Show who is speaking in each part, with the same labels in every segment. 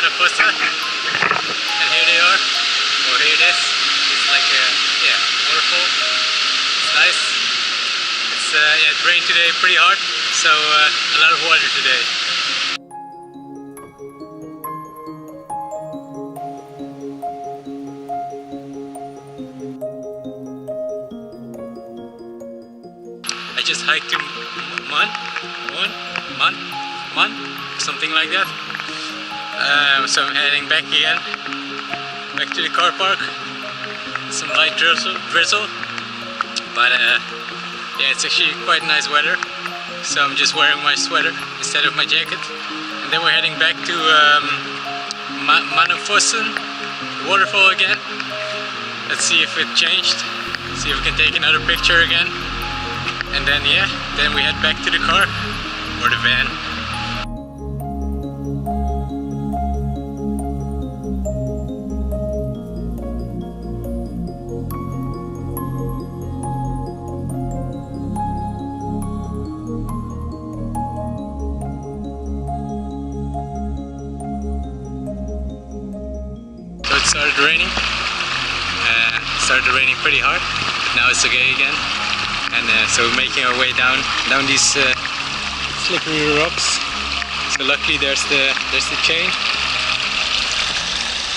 Speaker 1: Månafossen, and here they are. Oh, here it is. It's like a waterfall. It's nice. It's it rained today pretty hard, so a lot of water today. I just hiked to Mon, something like that. So I'm heading back again, back to the car park. Some light drizzle, but yeah, it's actually quite nice weather. So I'm just wearing my sweater instead of my jacket, and then we're heading back to Månafossen waterfall again. Let's see if it changed. See if we can take another picture again. And then then we head back to the car or the van. So it started raining. Started raining pretty hard. Now it's okay again. And so we're making our way down these slippery rocks. So luckily there's the chain.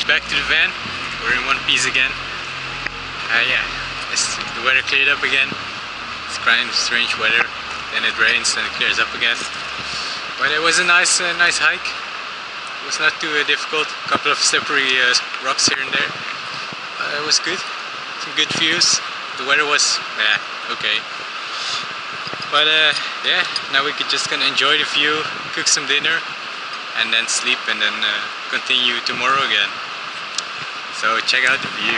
Speaker 1: Back to the van. We're in one piece again. The weather cleared up again. It's kind of strange weather. Then it rains and it clears up again. But it was a nice hike. It was not too difficult. A couple of slippery rocks here and there. It was good. Some good views. The weather was okay. But now we're just gonna enjoy the view, cook some dinner, and then sleep, and then continue tomorrow again. So check out the view.